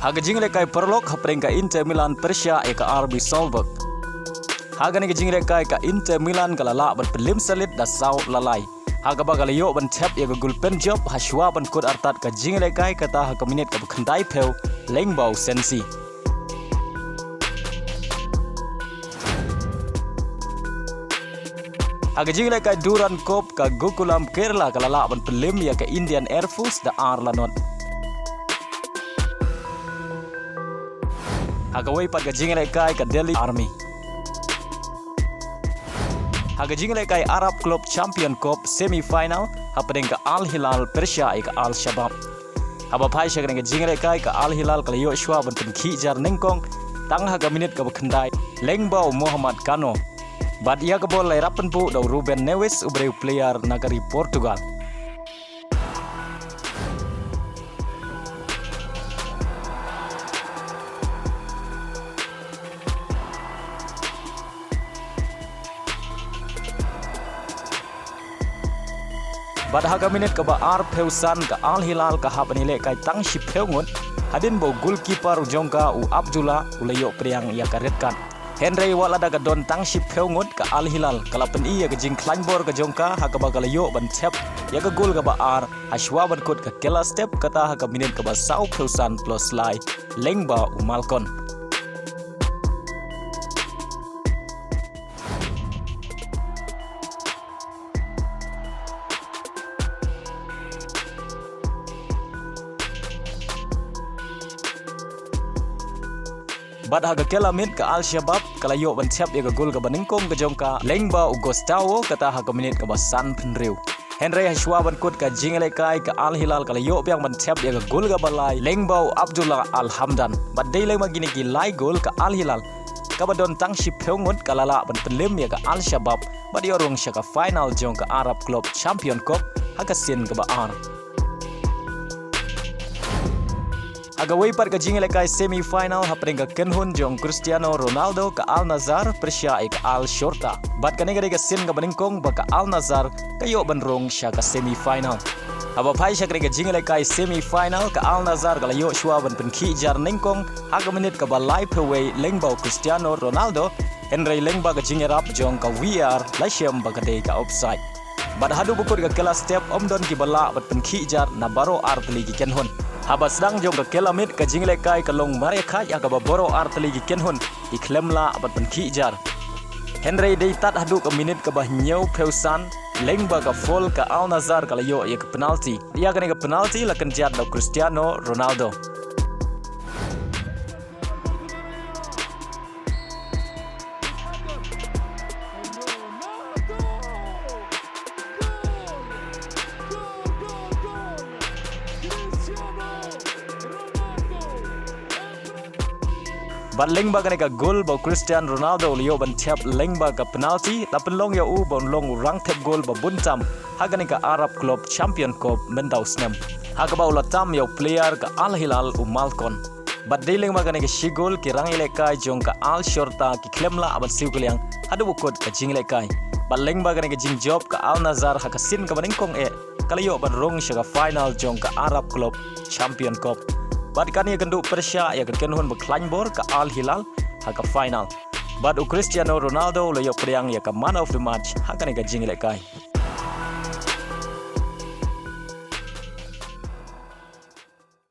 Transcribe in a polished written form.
Haga jingle kai perlok hapreng ka Inter Milan Persia eka RB Salzburg. Haga ni jingle kai ka Inter Milan kalala ban pelim salit da sau lalai. Haga bagal yo ban tap eka gulpen job haswa ban kod artat ka jingle kai kata haga minit ka khandai peu lengbau sensi. Haga jingle kai Duran Cup ka Gokulam Kerala kalala ban pelim ya ka Indian Air Force da Arlanot. Hagaway pat ka jingle kai ka Delhi Army. Haga jingle kai Arab Club Champion Cup semi final hapadeng ka Al Hilal Persia ka Al Shabab. Haba phai shageng ka jingle kai ka Al Hilal ka Yoshua ban ki jar nengkong tang haga minit ka khandai lengbau Muhammad Kano. Bad ia ka bol lai rapen pu do Ruben Neves ubreu player nagari Portugal. Bad haga minit ka ba ar peusan ka Al Hilal ka hapanile kai tang si peungun hadin bo goalkeeper jongka u Abdullah ulayo priang ya karetkan. Henry wala daga don tang si peungun ka Al Hilal kalapen iya ka jing kleinbor ka jongka haga bagalayo ban tep ya ka gol ka ba ar haswa ban kod ka kela step kata haga minit ka ba sau peusan plus lai lengba u Malcon. Bad haga kelamit ka Al Shabab kalayo ban tep ya ka gol ka baningkong ka jongka lengba u Gustavo kata haga minit ka ba san penriu. Henry haswa ban kod ka jingle kai ka Al Hilal kalayo piang ban tep ya ka gol ka balai lengba u Abdullah Al Hamdan. Bad dele magini ki lai gol ka Al Hilal ka badon tang si peungut kalala ban pelim ya ka Al Shabab bad yorong sya ka final jongka Arab Club Champion Cup haga sin ka ba ar. Agaway par ka jingle kai semi final hapreng ka kenhun jong Cristiano Ronaldo ka Al Nassr Persia ka Al Shorta. Bat ka negari ka sin ka baningkong ba ka Al Nassr kayo banrong siya ka semi final. Haba phai siya ka jingle kai semi final ka Al Nassr ka layo shwa ban penki jar ningkong haga minit ka ba live away lengbau Cristiano Ronaldo Henry lengba ka jingerap jong ka VR lasyam ba ka ka offside. Bat hadu bukur ka kela step omdon ki bala bat penki jar na baro artli ki kenhun. Haba sedang jong ka kelamit ka jingle kai ka long mare khai aga ba boro artli gi kenhun iklemla abat penki jar. Henry dei tat hadu ka minit ka bah nyau peusan lengba ka fall ka Al Nassr ka layo ya ka penalti. Dia ka penalti lakan jat do Cristiano Ronaldo. Ban lengba ka gol ba Cristiano Ronaldo liyo ban tap lengba ka penalti lapen long ya u ban long rang tap gol ba buntam haga ka Arab Club Champion Cup mendau snem haga ba ulatam ya player ka Al Hilal u Malcon. Bad dei lengba ka shigol ki rang ileka jong ka Al Shorta ki klemla aban siukuliang hadu bukod ka jingle kai. Bad lengba ka jing job ka Al Nassr haga sin ka baningkong kalayo ban rong siya ka final jong ka Arab Club Champion Cup. Bad kani kendu Persia ya ka kenhun ba kleinbor ka Al Hilal haka final. Bad u Cristiano Ronaldo layo priang ya ka man of the match haka ni ka jingle kai.